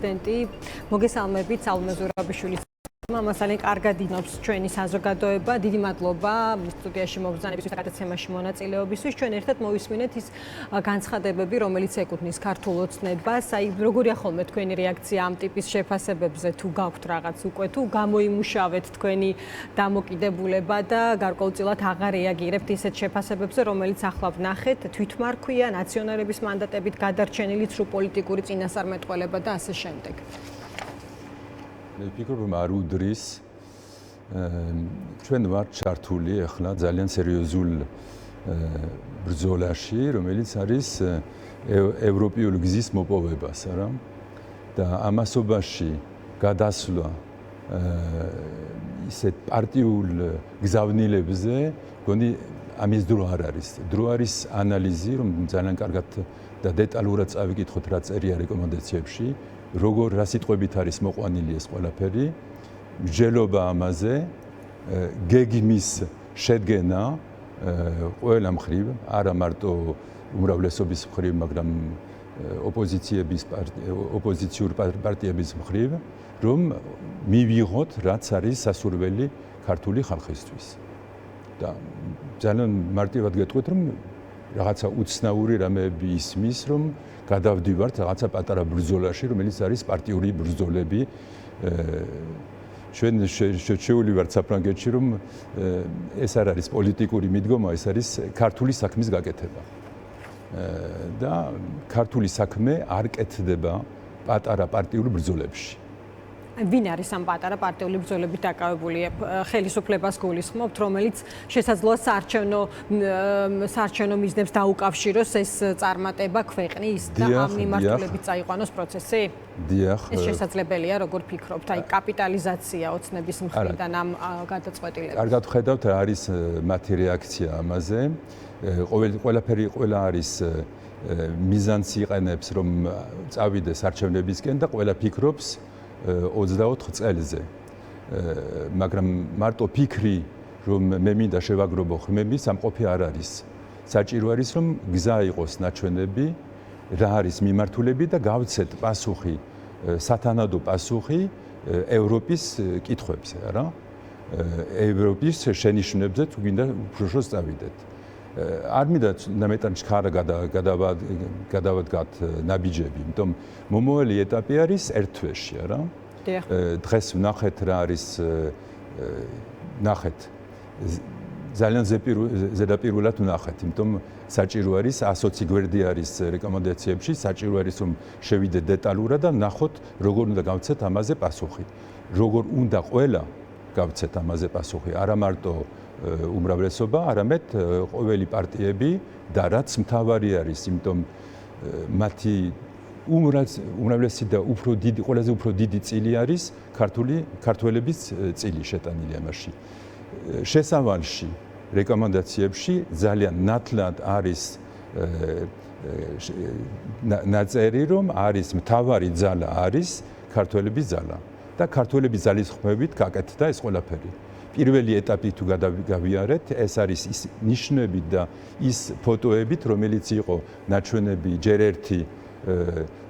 პრეზიდენტი მოგესალმებით სალომე ზურაბიშვილის მასალენ კარგად დინობს ჩვენი საზოგადოება. დიდი მადლობა სტუდიაში მობრძანებისთვის და გადაცემაში მონაწილეობისთვის. ჩვენ ერთად მოვისმინეთ ის განცხადებები, რომელიც ეკუთვნის ქართულ ოცნებას. აი, როგორია ხოლმე თქვენი რეაქცია ამ ტიპის შეფასებებზე, თუ გაქვთ რაღაც უკვე, თუ გამოიმუშავეთ თქვენი დამოკიდებულება და გარკვეულწილად აღარ რეაგირებთ ისეთ შეფასებებზე, რომელიც ახლა ვნახეთ, თვითმარქვია, ნაციონალების მანდატებით გადარჩენილი ცრუ პოლიტიკური წინასწარმეტყველება და ასე შემდეგ. ფიქრობ არ უდრის ჩვენ ვართ ჩართული ახლა ძალიან სერიოზულ ბრძოლაში, რომელიც არის ევროპული გზის მოპოვებას, არა? და ამასობაში გადასვლა ისეთ პარტიულ გზავნილებზე, გონი ამის დრო არ არის. დრო არის ანალიზი, რომ ძალიან კარგად და დეტალურად წავიკითხოთ რა წერია რეკომენდაციებში. როგორ რა სიტყვებით არის მოყვანილი ეს ყველაფერი, მსჯელობა ამაზე, გეგმის შედგენა ყველა მხრივ, არა მარტო უმრავლესობის მხრივ, მაგრამ ოპოზიციურ პარტიების მხრივ, რომ მივიღოთ რაც არის სასურველი ქართული ხალხისთვის. და ძალიან მარტივად გეტყვით, რომ რაღაცა უცნაური რამეები ისმის, რომ გადავდივართ რაღაცა პატარა ბრძოლაში, რომელიც არის პარტიული ბრძოლები. ჩვენ შეჩეული ვართ საფრანგეთში, რომ ეს არ არის პოლიტიკური მიდგომა, ეს არის ქართული საქმის გაკეთება. და ქართული საქმე არ კეთდება პატარა პარტიულ ბრძოლებში. ვინ არის ამ პატარა პარტიული ბრძოლებით დაკავებული? ხელისუფლებას გულისხმობთ, რომელიც შესაძლოა საარჩევნო მიზნებს დაუკავშიროს ეს წარმატება ქვეყნის და ამ მიმართულებით წაიყვანოს პროცესი? დიახ. ეს შესაძლებელია, როგორ ფიქრობთ? აი, კაპიტალიზაცია ოცნების მხრიდან ამ გადაწყვეტილებას. კარგად ხედავთ, რა არის მათი რეაქცია ამაზე. ყველა არის მიზანს იყენებს, რომ წავიდეს არჩევნებისკენ და ყველა ფიქრობს 24 წელზე. მაგრამ მარტო ფიქრი, რომ მე მინდა შევაგრობო ხმები, სამყოფი არ არის. საჭირო არის, რომ გზა იყოს ნაჩვენები, რა არის მიმართულები და გავცეთ პასუხი, სათანადო პასუხი ევროპის კითხვებზე, არა? ევროპის შენიშვნებზე თუ გინდა უფრო წავიდეთ. არ მინდა ნამეტად ჩქარა გადავადგათ ნაბიჯები, იმიტომ მომავალი ეტაპი არის ერთ თვეში, არა? დღეს ვნახეთ რა არის ნახეთ ძალიან ზედაპირულად ვნახეთ, იმიტომ საჭირო არის 120 გვერდი არის რეკომენდაციებში, საჭირო არის რომ შევიდეთ დეტალურად და ვნახოთ როგორ უნდა გავცეთ ამაზე პასუხი. როგორ უნდა ყველა გავცეთ ამაზე პასუხი, არა მარტო უმრავლესობა, არამედ ყოველი პარტიები და რაც მთავარი არის, იმიტომ მათი უმრავლესი და ყველაზე უფრო დიდი წილი არის ქართველების წილი შეტანილი ამაში. შესავალში რეკომენდაციებში ძალიან ნათლად არის ნაწერი, რომ არის მთავარი ძალა არის ქართველების ძალა და ქართველების ძალის ხმებით გაკეთდა ეს ყველაფერი. პირველი ეტაპი თუ გავიარეთ, ეს არის ის ნიშნები და ის ფოტოებით, რომელიც იყო ნაჩვენები ჯერ ერთი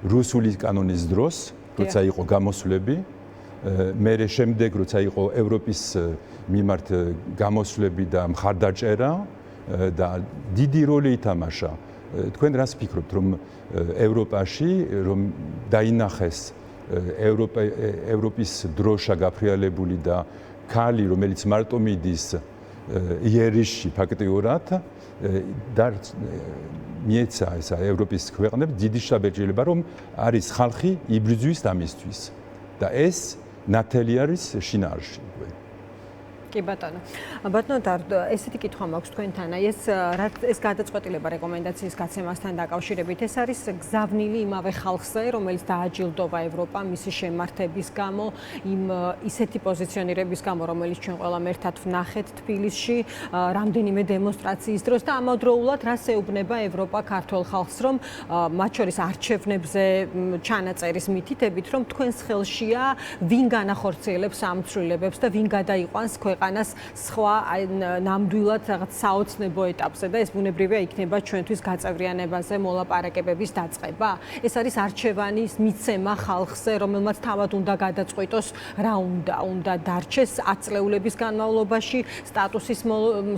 რუსული კანონის დროს, როცა იყო გამოსვლები, მერე შემდეგ, როცა იყო ევროპის მიმართ გამოსვლები და მხარდაჭერა და დიდი როლი ითამაშა. თქვენ რას ფიქრობთ, რომ ევროპაში რომ დაინახეს ევროპის დროშა გაფრიალებული და ქალი, რომელიც მარტო მიდის იერიშში ფაქტიურად და მიეცა ესა ევროპის ქვეყნებს დიდი შაბეჭდილება, რომ არის ხალხი იბრძვის ამისთვის და ეს ნათელი არის შინაარსში. კი ბატონო. ბატონო დარდო, ესეთი კითხვა მაქვს თქვენთან. აი ეს გადაწყვეტილება რეკომენდაციის გაცემასთან დაკავშირებით, ეს არის გზავნილი იმავე ხალხზე, რომელიც დააჯილდოვა ევროპა მისი შემართების გამო, ისეთი პოზიციონირების გამო, რომელიც ჩვენ ყველამ ერთად ვნახეთ თბილისში, რამდენიმე დემონსტრაციის დროს და ამავდროულად რას ეუბნება ევროპა ქართულ ხალხს, რომ მათ შორის არჩევნებზე ჩანაწერის მითითებით, რომ თქვენს ხელშია ვინ განახორციელებს ამ ცვლილებებს და ვინ გადაიყვანს ქვეყნის ქვეყანას სხვა ნამდვილად რაღაც საოცნებო ეტაპზე და ეს ბუნებრივია იქნება ჩვენთვის გაწევრიანებაზე მოლაპარაკებების დაწყება. ეს არის არჩევანის მიცემა ხალხზე, რომელმაც თავად უნდა გადაწყვიტოს რა უნდა დარჩეს 10 წლეულების განმავლობაში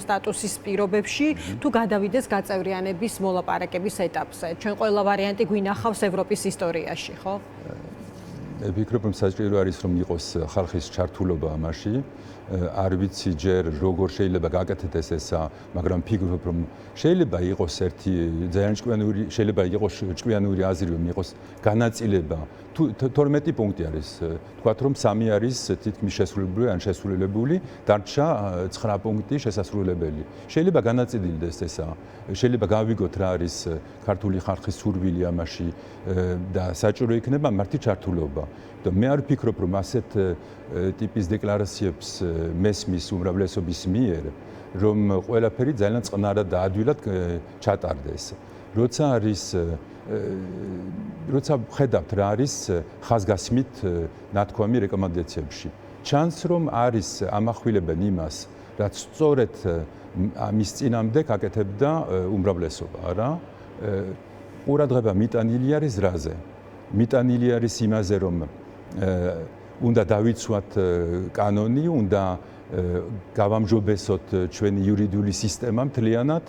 სტატუსის პირობებში თუ გადავიდეს გაწევრიანების მოლაპარაკების ეტაპზე. ჩვენ ყველა ვარიანტი გვინახავს ევროპის ისტორიაში, ხო? ვფიქრობ, რომ საჭირო არის რომ იყოს ხალხის ჩართულობა ამაში. არ ვიცი ჯერ როგორ შეიძლება გაკეთდეს ესა, მაგრამ ვფიქრობ, რომ შეიძლება იყოს ერთი ძალიან შეიძლება იყოს ჭკვიანური აზრი, რომ იყოს განაწილება. 12 პუნქტი არის, თქვათ რომ 3 არის თითქმის შესრულებული ან შესრულებული, დარჩა 9 პუნქტი შესასრულებელი. შეიძლება განაწილდეს ესა. შეიძლება გავიგოთ რა არის ქართული ხალხის სურვილი ამაში და საჭირო იქნება მართი ჩართულობა. და მე არ ვფიქრობ, რომ ასეთ ტიპის დეკლარაციებს მესმის უმრავლესობის მიერ, რომ ყველაფერი ძალიან წყნარად და ადვილად ჩატარდეს. როცა ხედავთ რა არის ხაზგასმით ნათქვამი რეკომენდაციებში. ჩანს, რომ არის ამახვილებენ იმას, რაც სწორედ ამის წინამდე გაკეთებდა უმრავლესობა, რა. ყურადღება მიტანილი არის რაზე? მიტანილი არის იმაზე, რომ უნდა დავიცვათ კანონი, უნდა გავამჯობესოთ ჩვენი იურიდიული სისტემა მთლიანად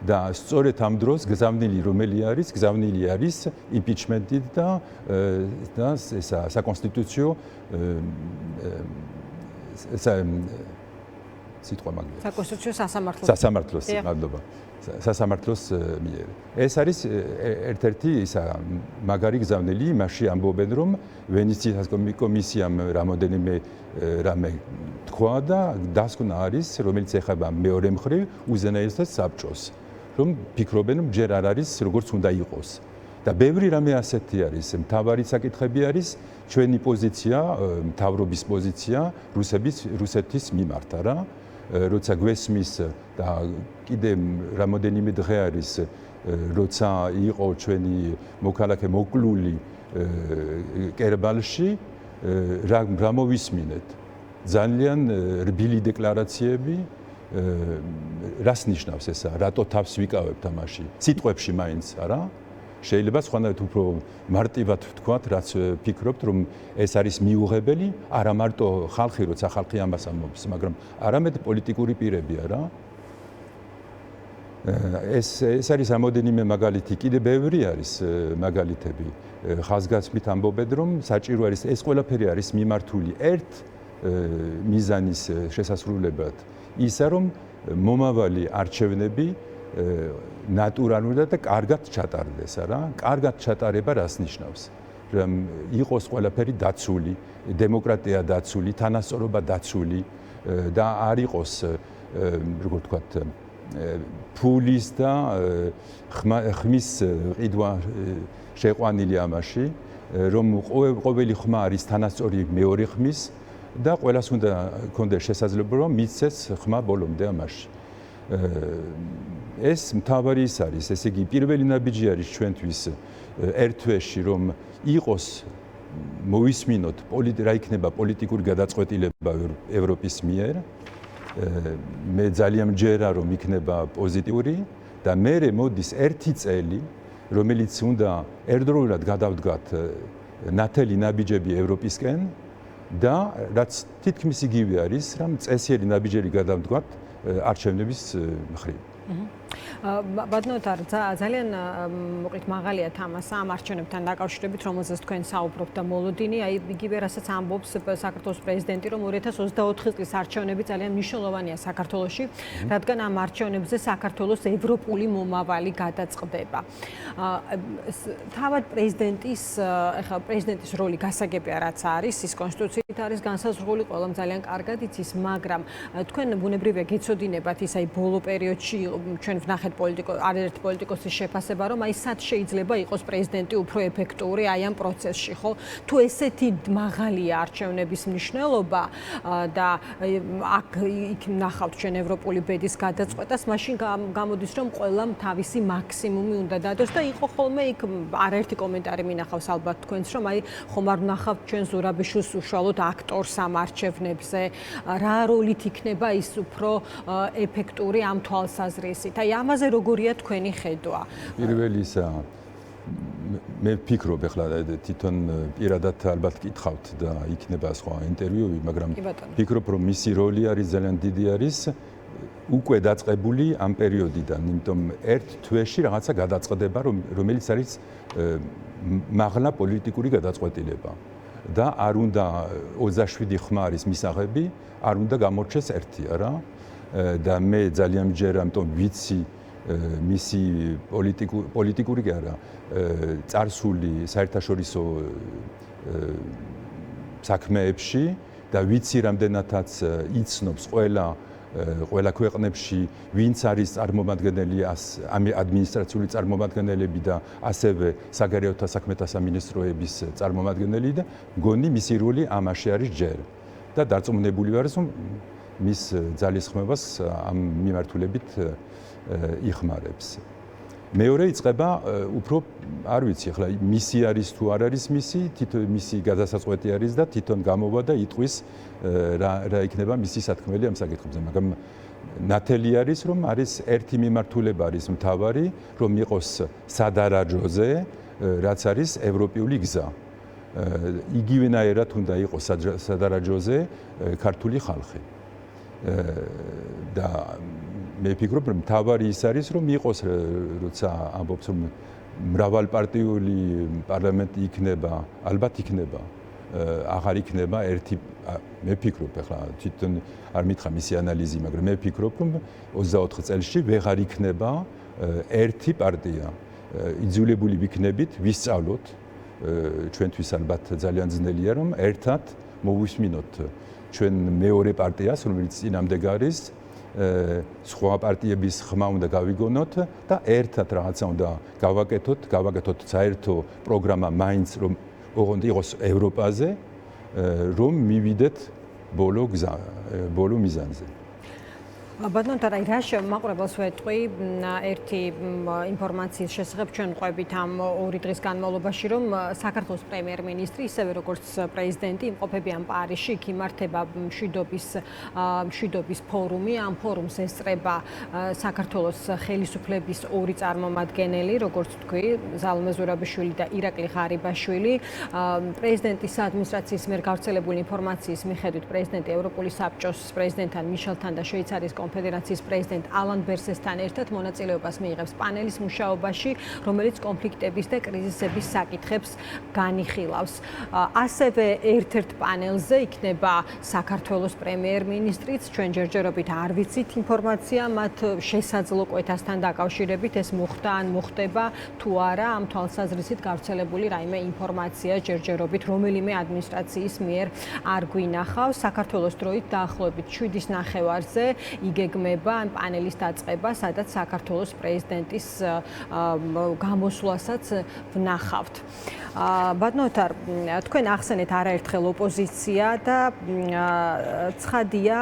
და სწორედ ამ დროს გზავნილი რომელი არის? გზავნილი არის იმპიჩმენტით და ესა საკონსტიტუციო სიტყვა მაგალითად საკონსტიტუციო სასამართლოს მადლობა სასამართლოს მიერ. ეს არის ერთ-ერთი ისა მაგარი გზავნილი, იმაში ამბობენ, რომ ვენეციის კომისიამ რამე თქვა და დასკვნა არის, რომელიც ეხება მეორე მხრივ უზენაესად საბჭოს, რომ ფიქრობენ, რომ ჯერ არ არის როგორც უნდა იყოს. და ბევრი რამე ასეთი არის. მთავარი საკითხები არის ჩვენი პოზიცია, მთავრობის პოზიცია რუსეთის მიმართ, რა. როცა გვესმის და კიდე რამოდენიმე დღე არის, როცა იყო ჩვენი მოქალაქე მოკლული კერბალში, რა მოვისმინეთ? ძალიან რბილი დეკლარაციები, რას ნიშნავს ესა? რატო თავს ვიკავებთ ამაში? სიტყვებში მაინც, არა? შეიძლება სხვანაირად უფრო მარტივად ვთქვათ, რაც ვფიქრობთ, რომ ეს არის მიუღებელი, არა მარტო ხალხი, როცა ხალხი ამას ამბობს, მაგრამ არამედ პოლიტიკური პირებია, რა. ეს არის ამოდენიმე მაგალითი, კიდე ბევრი არის მაგალითები. ხაზგასმით ამბობენ, რომ საჭირო არის ეს ყველაფერი არის მიმართული ერთ მიზანის შესასრულებლად, ისა რომ მომავალი არჩევნები ნატურალურად და კარგად ჩატარდეს, რა. კარგად ჩატარება რას ნიშნავს? რომ იყოს ყველაფერი დაცული, დემოკრატია დაცული, თანასწორობა დაცული და არ იყოს, როგორ ვთქვათ, ფულის და ხმის ყიდვა შეყვანილი ამაში, რომ ყოველი ხმა არის თანასწორი მეორე ხმის და ყველას უნდა ქონდეს შესაძლებლობა, რომ მიცეს ხმა ბოლომდე ამაში. ეს მთავარი ის არის, ესე იგი პირველი ნაბიჯი არის ჩვენთვის ერთ თვეში, რომ იყოს მოვისმინოთ რა იქნება პოლიტიკური გადაწყვეტილება ევროპის მიერ. მე ძალიან მჯერა, რომ იქნება პოზიტიური და მერე მოდის ერთი წელი, რომელიც უნდა ერთდროულად გადავდგათ ნათელი ნაბიჯები ევროპისკენ და რაც თითქმის იგივე არის, რომ წესიერი ნაბიჯები გადავდგათ არჩევნების მხრივ. ბატონოთარ, ძალიან მოკლედ მაღალია თამასა ამ არჩევნებთან დაკავშირებით, რომელზეც თქვენ საუბრობთ და მოლოდინი, აი იგივე რასაც ამბობს საქართველოს პრეზიდენტი, რომ 2024 წლის არჩევნები ძალიან მნიშვნელოვანია საქართველოში, რადგან ამ არჩევნებზე საქართველოს ევროპული მომავალი გადაწყდება. თავად პრეზიდენტის როლი გასაგებია რაც არის, ის კონსტიტუციით არის განსაზღვრული, ყველამ ძალიან კარგად იცის, მაგრამ თქვენ ბუნებრივია გეცოდინებათ ის აი ბოლო პერიოდში ჩვენ ვნახეთ არაერთი პოლიტიკოსის შეფასება, რომ აი სად შეიძლება იყოს პრეზიდენტი უფრო ეფექტური აი ამ პროცესში, ხო? თუ ესეთი მაღალია არჩევნების მნიშვნელობა და აქ იქ ნახავთ ჩვენ ევროპული ბედის გადაწყვეტას, მაშინ გამოდის, რომ ყველამ თავისი მაქსიმუმი უნდა დადოს და იყო ხოლმე იქ არაერთი კომენტარი მინახავს ალბათ თქვენს, რომ აი ხომ არ ვნახავთ ჩვენ ზურაბიშვილს უშუალოდ ფაქტორს ამ არჩევნებზე, რა როლით იქნება ის უფრო ეფექტური ამ თვალსაზრისით. აი ამაზე როგორია თქვენი ხედვა? პირველი ისა მე ვფიქრობ ახლა თვითონ პირადად ალბათ კითხავთ და იქნება სხვა ინტერვიუები, მაგრამ ვფიქრობ რომ მისი როლი არის ძალიან დიდი არის უკვე დაწყებული ამ პერიოდიდან, იმიტომ ერთ თვეში რაღაცა გადაწყდება, რომელიც არის მაღლა პოლიტიკური გადაწყვეტილება და არ უნდა 27 ხმარის მისაღები, არ უნდა გამორჩეს ერთი, არა? და მე ძალიან მჯერა, იმიტომ ვიცი მისი პოლიტიკური კი არა, წარსული საერთაშორისო საქმეებში და ვიცი რამდენადაც იცნობს ყველა ქვეყნებში ვინც არის წარმომადგენელი ამ ადმინისტრაციული წარმომადგენლები და ასევე საგარეოთა საქმეთა სამინისტროების წარმომადგენელი და მგონი მისი როლი ამაში არის ჯერ და დარწმუნებული ვარ რომ მის ძალისხმევას ამ მიმართულებით იხმარებს. მეორე იწყება უფრო არ ვიცი ახლა მისი არის თუ არ არის მისი გადასაწყვეტი არის და თვითონ გამოვა და იტყვის რა იქნება მისი სათქმელი ამ საკითხებზე, მაგრამ ნათელი არის რომ არის ერთი მიმართულება არის მთავარი, რომ იყოს სადარაჯოზე, რაც არის ევროპული გზა. იგივენაირად უნდა იყოს სადარაჯოზე ქართული ხალხი. და მე ვფიქრობ რომ მთავარი ის არის რომ იყოს როცა ამბობს რომ მრავალპარტიული პარლამენტი იქნება, ალბათ იქნება, აღარ იქნება ერთი მე ვფიქრობ ახლა თვითონ არ მითხრა მისი ანალიზი, მაგრამ მე ვფიქრობ რომ 24 წელში ვეღარ იქნება ერთი პარტია. იძულებული ვიქნებით ვისწავლოთ ჩვენთვის ალბათ ძალიან ძნელია რომ ერთად მოვისმინოთ ჩვენ მეორე პარტიას, რომელიც წინამდე არის სხვა პარტიების ხმა უნდა გავიგონოთ და ერთად რაღაცა უნდა გავაკეთოთ საერთო პროგრამა მაინც რომ ოღონდ იყოს ევროპაზე, რომ მივიდეთ ბოლო მიზანზე. ბატონო თარა რა შემაყურებელს ვეტყვი ერთი ინფორმაციის შესახებ ჩვენ ყვებით ამ 2 დღის განმავლობაში რომ საქართველოს პრემიერ-მინისტრი ისევე როგორც პრეზიდენტი იმყოფებიან პარიზში, იქ იმართება მშვიდობის ფორუმი, ამ ფორუმს ესწრება საქართველოს ხელისუფლების ორი წარმომადგენელი, როგორც თქვი, ზალმე ზურაბიშვილი და ირაკლი ღარიბაშვილი. პრეზიდენტის ადმინისტრაციის მიერ გავრცელებული ინფორმაციის მიხედვით პრეზიდენტი ევროპული საბჭოს პრეზიდენტთან მიშელთან და შვეიცარიის კონფედერაციის პრეზიდენტ ალან ბერსესთან ერთად მონაწილეობას მიიღებს პანელის მუშაობაში, რომელიც კონფლიქტების და კრიზისების საკითხებს განიხილავს. ასევე ერთ-ერთ პანელზე იქნება საქართველოს პრემიერ-მინისტრიც, ჩვენ ჯერჯერობით არ ვიცით ინფორმაცია მათ შესაძლო კვეთასთან დაკავშირებით, ეს მოხდა ან მოხდება თუ არა, ამ თვალსაზრისით გავრცელებული რაიმე ინფორმაცია ჯერჯერობით რომელიმე ადმინისტრაციის მიერ არ გვინახავს. საქართველოს დროით დაახლოებით 7:30-ზე იგეგმება ამ პანელის დაწყება, სადაც საქართველოს პრეზიდენტის გამოსვლასაც ვნახავთ. ბატონო თარ, თქვენ ახსენეთ არაერთხელ ოპოზიცია და ცხადია,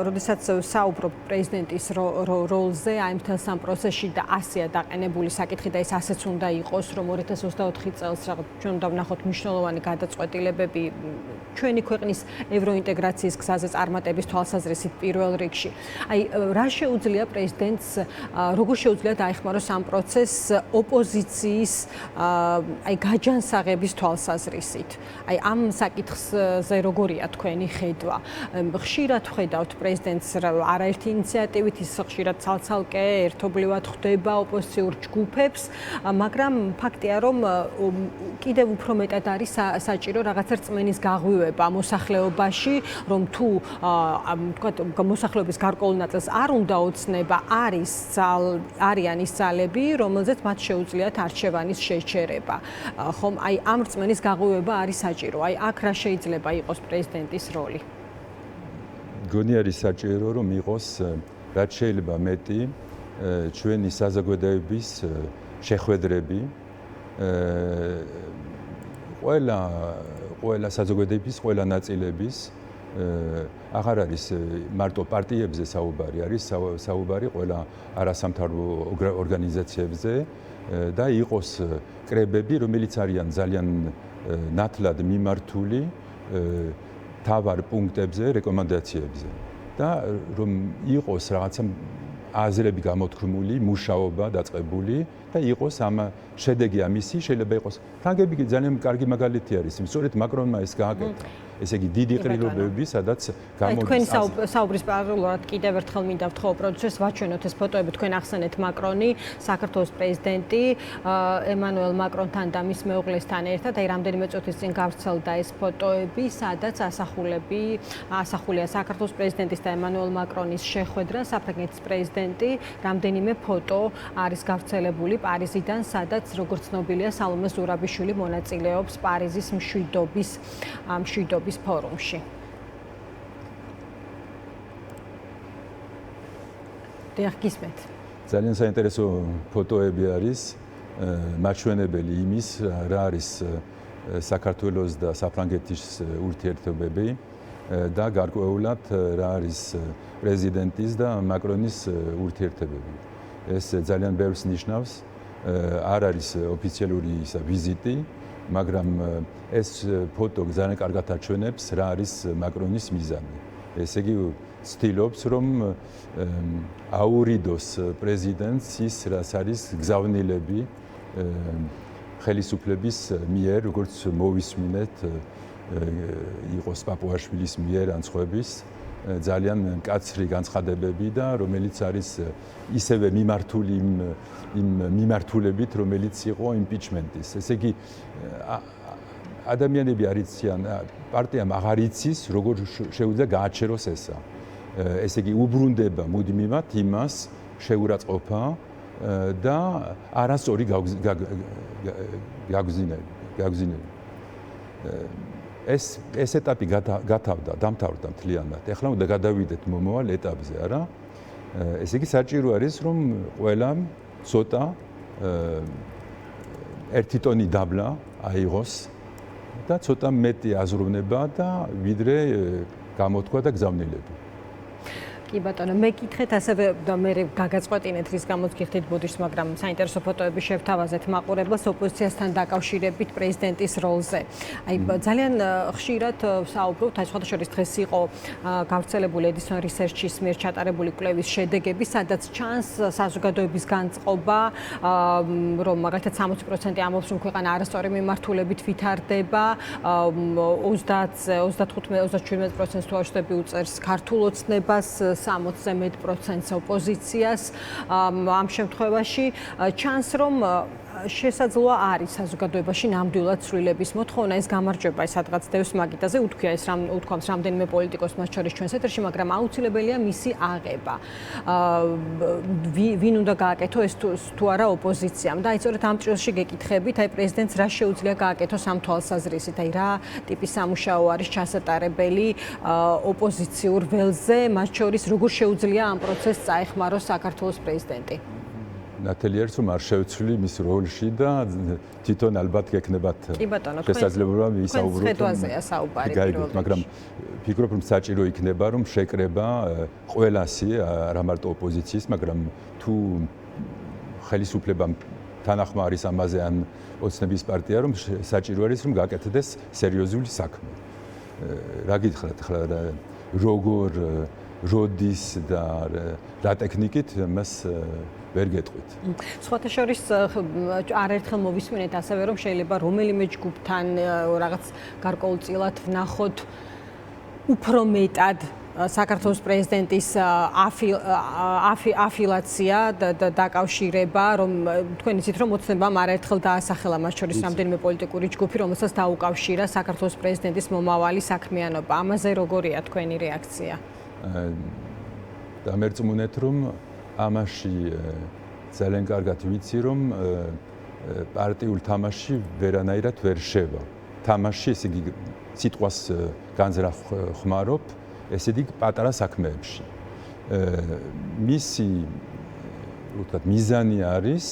როდესაც საუბრობ პრეზიდენტის როლზე აი მთელ სამ პროცესში და ასეა დაყენებული საკითხი და ეს ასეც უნდა იყოს, რომ 2024 წელს ჩვენ უნდა ვნახოთ მნიშვნელოვანი გადაწყვეტილებები ჩვენი ქვეყნის ევროინტეგრაციის გზაზე წარმატების თვალსაზრისით პირველ რიგში. აი რა შეუძლია პრეზიდენტს, როგორ შეუძლია დაეხმაროს ამ პროცესს ოპოზიციის აი გაჯანსაღების თვალსაზრისით. აი ამ საკითხზე როგორია თქვენი ხედვა? ხშირად ხედავთ პრეზიდენტს არაერთი ინიციატივით, ის ხშირად ცალ-ცალკე ერთობლივად ხვდება ოპოზიციურ ჯგუფებს, მაგრამ ფაქტია რომ კიდევ უფრო მეტად არის საჭირო რაღაცა რწმენის გაღვივება მოსახლეობაში, რომ თუ თქვა მოსახლეობის გარკვეულ ნაწილს არ უნდა ოცნება, არიან ის ძალები, რომელზეც მათ შეუძლიათ არჩევანის შეჩერება. ხომ აი ამ რწმენის გაღვივება არის საჭირო. აი აქ რა შეიძლება იყოს პრეზიდენტის როლი? გონი არის საჭირო რომ იყოს რაც შეიძლება მეტი ჩვენი საზოგადოების შეხვედრები ყველა საზოგადოების ყველა ნაწილების აღარ არის მარტო პარტიებზე საუბარი, არის საუბარი ყველა არასამთავრობო ორგანიზაციებზე და იყოს კრებები, რომელიც არიან ძალიან ნათლად მიმართული თავარ პუნქტებზე, რეკომენდაციებზე და რომ იყოს რაღაცა აზრები გამოთქმული, მუშაობა დაწყებული და იყოს ამ შედეგი ამისი, შეიძლება იყოს. ფრანგები კი ძალიან კარგი მაგალითი არის, სწორედ მაკრონმა ეს გააკეთა. ესე იგი დიდი ყრილობები, სადაც გამოდის. თქვენ საუბრის პარალელურად კიდევ ერთხელ მინდა ვთხოვო პროდიუსერს ვაჩვენოთ ეს ფოტოები, თქვენ ახსენეთ მაკრონი, საქართველოს პრეზიდენტი, ემანუელ მაკრონთან და მის მეუღლესთან ერთად, აი რამდენიმე წუთის წინ გავრცელდა ეს ფოტოები, სადაც ასახულია საქართველოს პრეზიდენტის და ემანუელ მაკრონის შეხვედრა, საფრანგეთის პრეზიდენტი, რამდენიმე ფოტო არის გავრცელებული პარიზიდან, სადაც როგორც ცნობილია, სალომე ზურაბიშვილი მონაწილეობს პარიზის მშვიდობის ფორუმში. დიახ, გისმენთ. ძალიან საინტერესო ფოტოები არის, მაჩვენებელი იმის, რა არის საქართველოს და საფრანგეთის ურთიერთობები და გარკვეულად რა არის პრეზიდენტის და მაკრონის ურთიერთობები. ეს ძალიან ბევრს ნიშნავს, არ არის ოფიციალური ვიზიტი, მაგრამ ეს ფოტო ძალიან კარგად აჩვენებს რა არის მაკრონის მიზანი. ესე იგი ცდილობს რომ აურიდოს პრეზიდენტს ის რაც არის გზავნილები ხელისუფლების მიერ, როგორც მოვისმინეთ იყოს პაპუაშვილის მიერ ან სხვების ძალიან მკაცრი განცხადებები და რომელიც არის ისევე მიმართული იმ მიმართულებით, რომელიც იყო იმპიჩმენტის. ესე იგი ადამიანები არიციან, პარტიამ აღარ იცის, როგორ შეუძლია გააჩეროს ესა. ესე იგი უბრუნდება მუდმივად იმას შეურაცხყოფა და არასწორი გაგზინები. ეს ეტაპი დამთავრდა მთლიანად. ეხლა უნდა გადავიდეთ მომავალ ეტაპზე, არა? ესე იგი საჭირო არის რომ ყველამ ცოტა ერთი ტონი დაბლა აიღოს და ცოტა მეტი აზროვნება და ვიდრე გამოთქვა და გზავნილები. კი ბატონო, მეკითხეთ ასევე და მე გაგაწყვეტინეთ რის გამოც გიხდით ბოდიშს, მაგრამ საინტერესო ფოტოები შევთავაზეთ მაყურებელს ოპოზიციასთან დაკავშირებით პრეზიდენტის როლზე. აი ძალიან ხშირად საუბრობთ, აი სხვადასხვა დღეს იყო გავრცელებული Edison Research-ის მიერ ჩატარებული კვლევის შედეგები, სადაც ჩანს საზოგადოების განწყობა, რომ მაგალითად 60% ამბობს, რომ ქვეყანა არასწორი მიმართულებით ვითარდება, 35-37%-ს თუ არ ვშտები უწერს ქართულ ოცნებას, 60-ზე მეტ პროცენტს ოპოზიციას. ამ შემთხვევაში ჩანს, რომ შესაძლოა არის საზოგადოებაში ნამდვილად ცვლილების მოთხოვნა, ეს გამარჯვება სადღაც დევს მაგიტაზე, უთქვია ეს უთქვამს რამდენიმე პოლიტიკოს, მათ შორის ჩვენს ეთერში, მაგრამ აუცილებელია მისი აღება. ვინ უნდა გააკეთო ეს თუ არა ოპოზიციამ და აი სწორედ ამ ჭრილში გეკითხებით, აი პრეზიდენტს რა შეუძლია გააკეთოს ამ თვალსაზრისით, აი რა ტიპის სამუშაო არის ჩასატარებელი ოპოზიციურ ველზე, მათ შორის როგორ შეუძლია ამ პროცესს წაეხმაროს საქართველოს პრეზიდენტი. ნათელი არის რომ არ შევცვლი მის როლში და თვითონ ალბათ გექნებათ შესაძლებლობა ვისაუბროთ ხედვაზეა საუბარი პირველ მაგრამ ფიქრობ რომ საჭირო იქნება რომ შეკრება ყველასი არა მარტო ოპოზიციის მაგრამ თუ ხელისუფლებამ თანახმარის ამაზე ან ოცნების პარტია რომ საჭირო არის რომ გააკეთდეს სერიოზული საქმე რა გითხრათ ახლა როგორ როდის და რა ტექნიკით მას ვერ გეტყვით. სხვათა შორის არაერთხელ მოვისმენეთ ასევე რომ შეიძლება რომელიმე ჯგუფთან რაღაც გარკვეულწილად ვნახოთ უფრო მეტად საქართველოს პრეზიდენტის αφილაცია და დაკავშირება, რომ თქვენ იცით რომ ოცნებამ არაერთხელ დაასახელა მას შორის რამდენიმე პოლიტიკური ჯგუფი, რომელსაც დაუკავშირა საქართველოს პრეზიდენტის მომავალი საქმიანობა. ამაზე როგორია თქვენი რეაქცია? დამერწმუნეთ რომ ამაში ძალიან კარგად ვიცი რომ პარტიულ თამაში ვერანაირად ვერ შევა. თამაში ესე იგი სიტყვას განზრახ ხმარობ, ესე იგი პატარა საქმეებში. მისი ვთქვათ მიზანი არის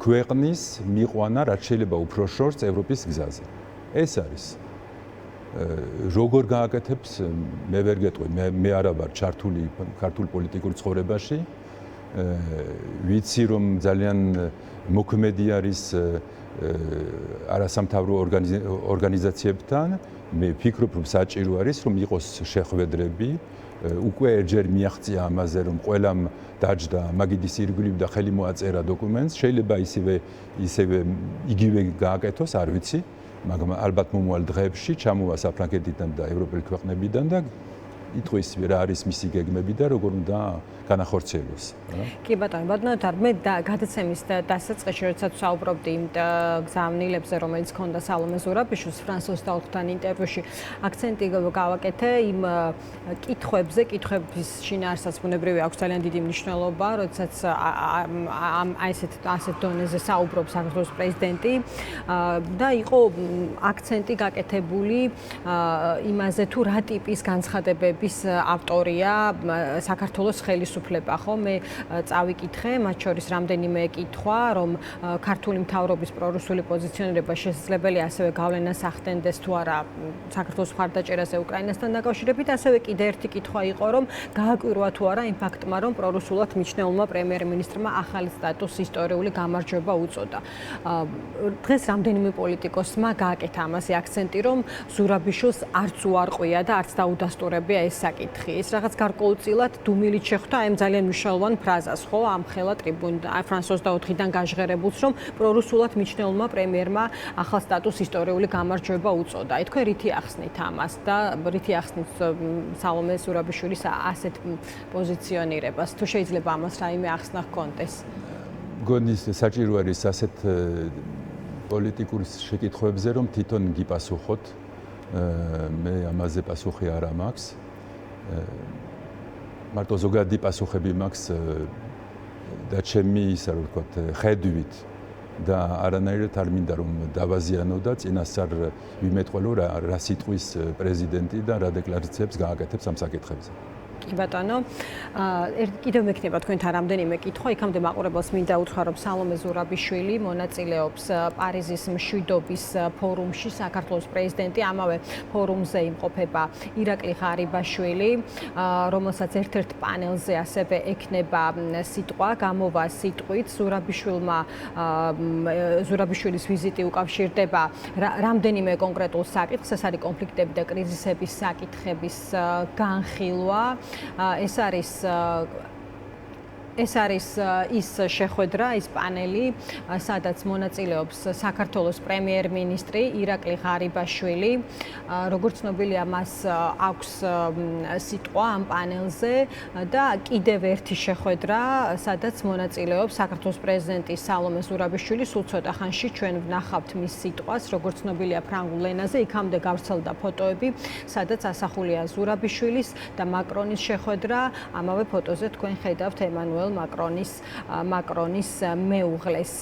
ქვეყნის მიყვანა რაც შეიძლება უფრო შორს ევროპის გზაზე. ეს არის როგორ გააკეთებს მე ვერ გეტყვი მე არა ვარ ჩართული ქართულ პოლიტიკურ ცხოვრებაში ვიცი რომ ძალიან მოქმედი არის არასამთავრო ორგანიზაციებთან მე ვფიქრობ რომ საჭირო არის რომ იყოს შეხვედრები უკვე ერთჯერ მიაღწია ამაზე რომ ყველამ დაჯდა მაგიდის ირგვლივ და ხელი მოაწერა დოკუმენტს შეიძლება ისევე იგივე გააკეთოს არ ვიცი მაგრამ ალბათ მომავალ დღეებში ჩამოვა საფრანგეთიდან და ევროპელი ქვეყნებიდან და იტყვის რა არის მისი გეგმები და როგორ უნდა განახორციელოს. კი ბატონო, მე გადაცემის დასაწყისში როდესაც ვსაუბრობდი იმ გზავნილებზე, რომელიც ჰქონდა სალომე ზურაბიშვილს ფრანსუს 24-თან ინტერვიუში, აქცენტი გავაკეთე იმ კითხვების შინაარსაც ბუნებრივი აქვს ძალიან დიდი მნიშვნელობა, როდესაც ასეთ დონეზე საუბრობს საქართველოს პრეზიდენტი და იყო აქცენტი გაკეთებული იმაზე თუ რა ტიპის განცხადებების ავტორია საქართველოს ხელისუფლება, ხო? მე წავიკითხე, მათ შორის რამდენიმე კითხვა, რომ ქართული მთავრობის პრორუსული პოზიციონირება შესაძლებელია ასევე გავლენას ახდენდეს თუ არა საქართველოს მხარდაჭერაზე უკრაინასთან დაკავშირებით, ასევე კიდე ერთი კითხვა იყო, რომ გააკვირვა თუ არა იმ ფაქტმა, რომ პრორუსულად მიჩნეულმა პრემიერ-მინისტრმა ახალი სტატუსის ისტორიული გამარჯვება უწოდა. დღეს რამდენიმე პოლიტიკოსმა გააკეთა ამაზე აქცენტი, რომ ზურაბიშვილს არც უარყვია და არც დაუდასტურებია ეს საკითხი. ეს რაღაც გარკვეულწილად დუმილით შეხვდა ამ ძალიან მნიშვნელოვან ფრაზას, ხო, ამ ხელა ფრანსუს 24-დან გაჟღერებულს, რომ პრორუსულად მიჩნეულმა პრემიერმა ახალ სტატუსის ისტორიული გამარჯვება უწოდა. თქვენ რითი ახსნით ამას და რითი ახსნით სალომე ზურაბიშვილის ასეთ პოზიციონირებას? თუ შეიძლება ამას რაიმე ახსნა ჰქონდეს? მგონი საჭირო არის ასეთ პოლიტიკურ შეკითხვებზე, რომ თვითონ გიპასუხოთ. მე ამაზე პასუხი არ მაქვს. მარტო ზოგადი პასუხები მაქვს და ჩემი ისე რომ ვთქვათ ხედვით და არანაირად არ მინდა რომ დავაზიანო და წინასწარ ვიმეტყველო რა სიტყვის პრეზიდენტი და რა დეკლარაციებს გააკეთებს ამ საკითხებზე. კი ბატონო, კიდევ მექნება თქვენთან რამდენიმე კითხვა, იქამდე მაყურებელს მინდა უთხრა, რომ სალომე ზურაბიშვილი მონაწილეობს პარიზის მშვიდობის ფორუმში, საქართველოს პრეზიდენტი, ამავე ფორუმზე იმყოფება ირაკლი ღარიბაშვილი, რომელსაც ერთ-ერთ პანელზე ასევე ექნება სიტყვა, გამოვა სიტყვით, ზურაბიშვილის ვიზიტი უკავშირდება რამდენიმე კონკრეტულ საკითხს, ეს არის კონფლიქტები და კრიზისების საკითხების განხილვა. ეს არის ის შეხვედრა, ის პანელი, სადაც მონაწილეობს საქართველოს პრემიერ-მინისტრი ირაკლი ღარიბაშვილი. როგორც ცნობილია, მას აქვს სიტყვა ამ პანელზე და კიდევ ერთი შეხვედრა, სადაც მონაწილეობს საქართველოს პრეზიდენტი სალომე ზურაბიშვილი. სულ ცოტა ხანში ჩვენ ვნახავთ მის სიტყვას, როგორც ცნობილია ფრანგულ ენაზე, იქამდე გავრცელდა ფოტოები, სადაც ასახულია ზურაბიშვილის და მაკრონის შეხვედრა. ამავე ფოტოზე თქვენ ხედავთ მაკრონის მეუღლეს.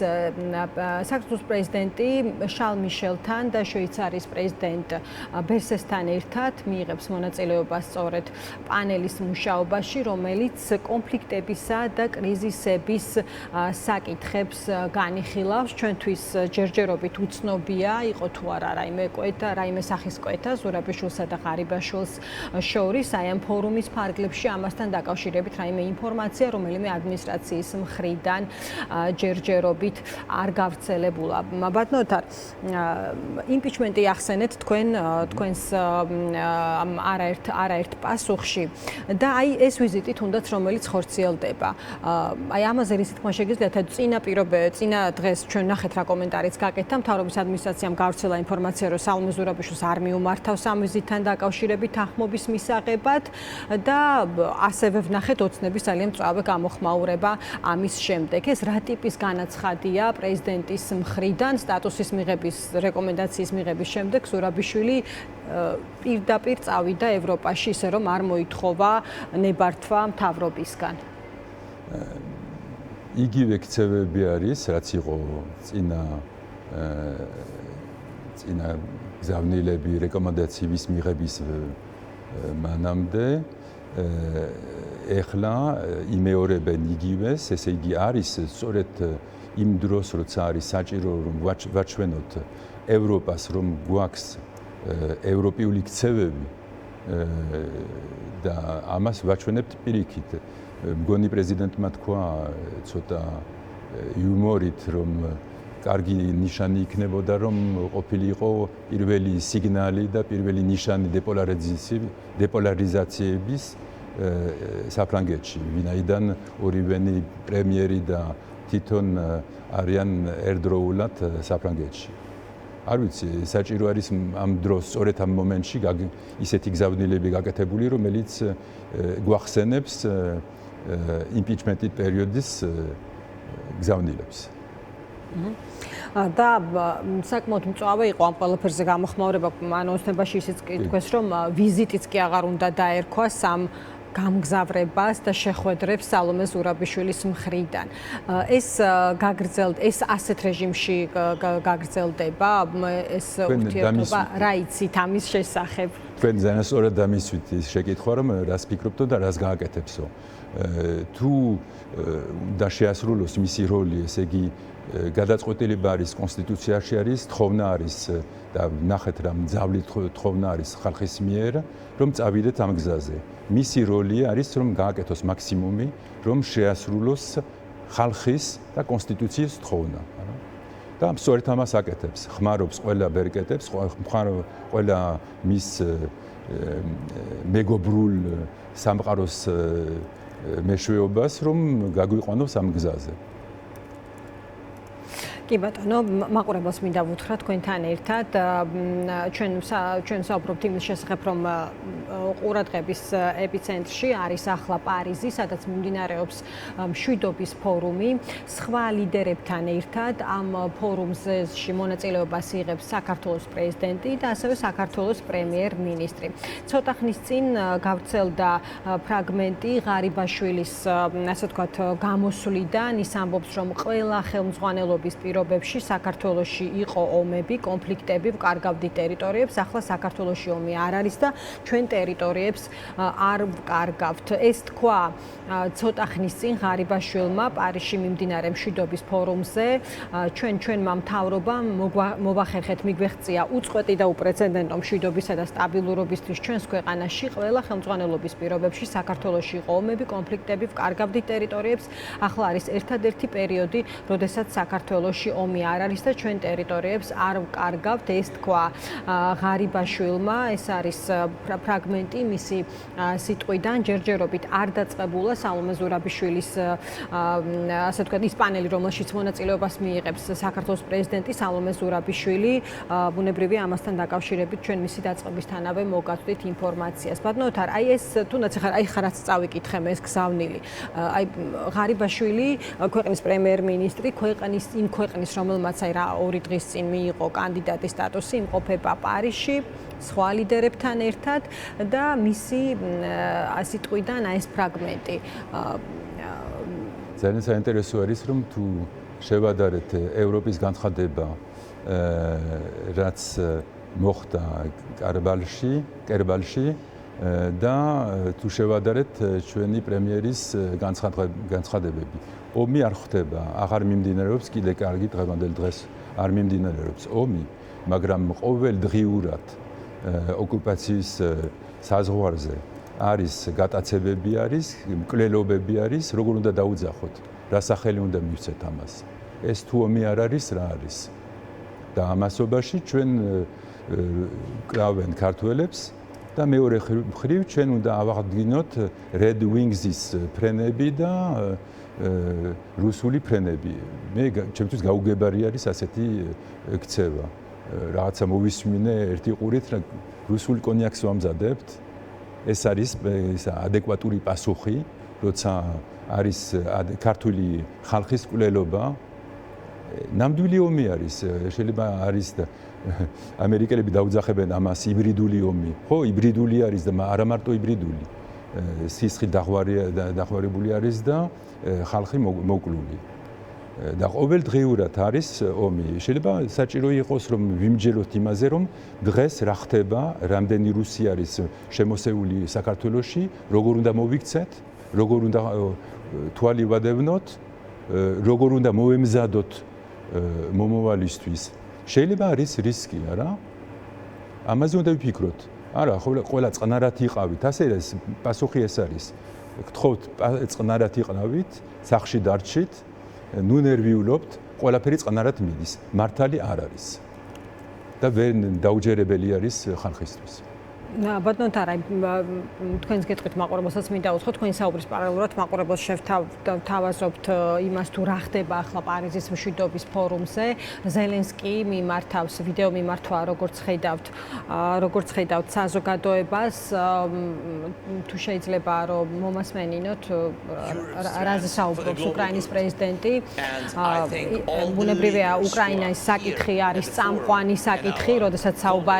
საქართველოს პრეზიდენტი შარლ მიშელთან და შვეიცარიის პრეზიდენტ ბესესთან ერთად მიიღებს მონაწილეობას სწორედ პანელის მუშაობაში, რომელიც კონფლიქტებისა და კრიზისების საკითხებს განიხილავს. ჩვენთვის ჯერჯერობით უცნობია, იყო თუ არა რაიმე სახის კვეთა ზურაბიშვილსა და ღარიბაშვილს შორის, აი ამ ფორუმის ფარგლებში ამასთან დაკავშირებით რაიმე ინფორმაცია, რომელიმე ადმინისტრაციის მხრიდან ჯერჯერობით არ გავრცელებულა. ბატონოთარ, იმპიჩმენტი ახსენეთ თქვენს არაერთ პასუხში და აი ეს ვიზიტი თუნდაც რომელიც ხორციელდება. აი ამაზე რისი თქმა შეგიძლიათ, წინა დღეს ჩვენ ნახეთ რა კომენტარიც გაკეთდა, მთავრობის ადმინისტრაციამ გავრცელა ინფორმაცია, რომ სალომე ზურაბიშვილს არ მიუმართავს ამ ვიზიტთან დაკავშირებით ახმობის მისაღებად და ასევე ვნახეთ ოცნების ძალიან მწვავე გამოხმაურება ამის შემდეგ. ეს რა ტიპის განაცხადია პრეზიდენტის მხრიდან სტატუსის მიღების რეკომენდაციის მიღების შემდეგ ზურაბიშვილი პირდაპირ წავიდა ევროპაში, ისე რომ არ მოითხოვა ნებართვა მთავრობისგან. იგივე ქცევები არის, რაც იყო წინა გზავნილები რეკომენდაციების მიღების მანამდე. ეხლა იმეორებენ იგივეს, ესე იგი არის სწორედ იმ დროს, როცა არის საჭირო რომ ვაჩვენოთ ევროპას, რომ გვაქვს ევროპული ქცევები და ამას ვაჩვენებთ პირიქით. მგონი პრეზიდენტმა თქვა ცოტა იუმორით, რომ კარგი ნიშანი იქნებოდა, რომ ყოფილიყო პირველი სიგნალი და პირველი ნიშანი დეპოლარიზაციების საფრანგეთში, ვინაიდან ორივენი პრემიერი და თვითონ არიან ერთდროულად საფრანგეთში. არ ვიცი, საჭირო არის ამ დროს, სწორედ ამ მომენტში ისეთი გზავნილები გაკეთებული, რომელიც გვახსენებს იმპიჩმენტის პერიოდის გზავნილებს. და საკმაოდ მწვავე იყო ამ ყველაფერზე გამოხმაურება, ანუ ოსნებაში ისიც თქვეს, რომ ვიზიტიც კი აღარ უნდა დაერქვას ამ გამგზავრებას და შეხვედრებს სალომე ზურაბიშვილის მხრიდან. ეს ასეთ რეჟიმში გაგრძელდება, ეს ურთიერთობა, რა იცით ამის შესახებ? თქვენ ძალიან სწორად დამისვით ის შეკითხვა, რომ რას ფიქრობდო და რას გააკეთებსო. თუ და შეასრულოს მისი როლი, ესე იგი გადაწყვეტილება არის კონსტიტუციაში არის, თხოვნა არის და ნახეთ რა მძავლით თხოვნა არის ხალხის მიერ, რომ წავიდეთ ამ გზაზე. მისი როლი არის, რომ გააკეთოს მაქსიმუმი, რომ შეასრულოს ხალხის და კონსტიტუციის თხოვნა. და სწორედ ამას აკეთებს, ხმარობს ყველა ბერკეტებს, ყველა მის მეგობრულ სამყაროს მეშვეობას, რომ გაგვიყვანოს ამ გზაზე. კი ბატონო, მაყურებელს მინდა ვუთხრა თქვენთან ერთად, ჩვენ საუბრობთ იმის შესახებ, რომ ყურადღების ეპიცენტრში არის ახლა პარიზი, სადაც მიმდინარეობს მშვიდობის ფორუმი. სხვა ლიდერებთან ერთად ამ ფორუმზე მონაწილეობას იღებს საქართველოს პრეზიდენტი და ასევე საქართველოს პრემიერ-მინისტრი. ცოტა ხნის წინ გავრცელდა ფრაგმენტი ღარიბაშვილის, ასე ვთქვათ, გამოსვლიდან. ის ამბობს, რომ ყველა ხელმძღვანელობის პირობებში საქართველოში იყო ომები, კონფლიქტები, ვკარგავდი ტერიტორიებს, ახლა საქართველოში ომი არ არის და ჩვენ ტერიტორიებს არ ვკარგავთ. ეს თქვა ცოტა ხნის წინ ღარიბაშვილმა პარიზში მიმდინარე მშვიდობის ფორუმზე. ჩვენმა მთავრობამ მოვახერხეთ, მიგვეღწია უწყვეტი და უპრეცედენტო მშვიდობისა და სტაბილურობისთვის ჩვენს ქვეყანაში, ყველა ხელმძღვანელობის პირობებში საქართველოში იყო ომები, კონფლიქტები, ვკარგავდი ტერიტორიებს, ახლა არის ერთადერთი პერიოდი, როდესაც საქართველოში ომი არ არის და ჩვენ ტერიტორიებს არ ვკარგავთ, ეს თქვა ღარიბაშვილმა. ეს არის ფრაგმენტი მისი სიტყვიდან, ჯერჯერობით არ დაწყებულა სალომე ზურაბიშვილის, ასე ვთქვათ, ის პანელი, რომელშიც მონაწილეობას მიიღებს საქართველოს პრეზიდენტი სალომე ზურაბიშვილი. ბუნებრივია, ამასთან დაკავშირებით ჩვენ მისი დაწყებისთანავე მოგაწვდით ინფორმაციას. ბატონო თარ, ეს თუნდაც ხა რაც წავიკითხე მე ეს გზავნილი. ღარიბაშვილი, ქვეყნის პრემიერ-მინისტრი, იმ ქვეყნის, რომელმაც რა 2 დღის წინ მიიღო კანდიდატის სტატუსი, იმყოფება პარიზში სხვა ლიდერებთან ერთად და მისი სიტყვიდან ეს ფრაგმენტი. ძალიან საინტერესო არის, რომ თუ შევადარეთ ევროპის განცხადება, რაც მოხდა კერბალში და თუ შევადარეთ ჩვენი პრემიერის განცხადებები. ომი არ ხდება, აღარ მიმდინარეობს, კიდე კარგი დღევანდელ დღეს არ მიმდინარეობს ომი, მაგრამ ყოველდღიურად ოკუპაციის საზღვარზე არის გატაცებები, არის მკვლელობები, არის, როგორ უნდა დაუძახოთ, რა სახელი უნდა მივცეთ ამას. ეს თუ ომი არ არის, რა არის? და ამასობაში ჩვენ კრავენ ქართველებს და მეორე მხრივ ჩვენ უნდა ავაღდგინოთ Red Wings-ის ფრენები და რუსული ფრენები. მე ჩემთვის გაუგებარი არის ასეთი ქცევა. რაღაცა მოვისმინე ერთი ყურით, რუსულ კონიაკს ვამზადებთ. ეს არის ადეკვატური პასუხი, როცა არის ქართული ხალხის მკვლელობა. ნამდვილი ომი არის, შეიძლება არის და ამერიკელები დაუძახებენ ამას ჰიბრიდული ომი. ხო, ჰიბრიდული არის და არა მარტო ჰიბრიდული. სისხლი დახვარებული არის და ხალხი მოკლული. და ყოველდღიურად არის ომი. შეიძლება საჭირო იყოს, რომ ვიმჯეროთ იმაზე, რომ დღეს რა ხდება, რამდენი რუსი არის შემოსეული საქართველოში, როგორ უნდა მოვიქცეთ, როგორ უნდა თვალი ვადევნოთ, როგორ უნდა მოვემზადოთ მომავალისთვის. შეიძლება არის რისკი, არა? ამაზე უნდა ვიფიქროთ. არა, ყველა წყნარად იყავით, ასე ეს პასუხი ეს არის. გთხოვთ წყნარად იყნავით, სახში დარჩით, ნუ ნერვიულობთ, ყველაფერი წყნარად მიდის. მართალი არ არის. და ვერ დაუჯერებელი არის ხალხისთვის. ბატონო თარა, თქვენს გეტყვით მაყურებელსაც მინდა უთხრა, თქვენი საუბრის პარალელურად მაყურებელს შევთავაზობთ იმას თუ რა ხდება ახლა პარიზის მშვიდობის ფორუმზე. ზელენსკი მიმართავს ვიდეო მიმართვა, როგორც ხედავთ საზოგადოებას, თუ შეიძლება რომ მომასმენინოთ რაზე საუბრობს უკრაინის პრეზიდენტი. ბუნებრივია უკრაინის საკითხი არის წამყვანი საკითხი, როდესაც საუბარი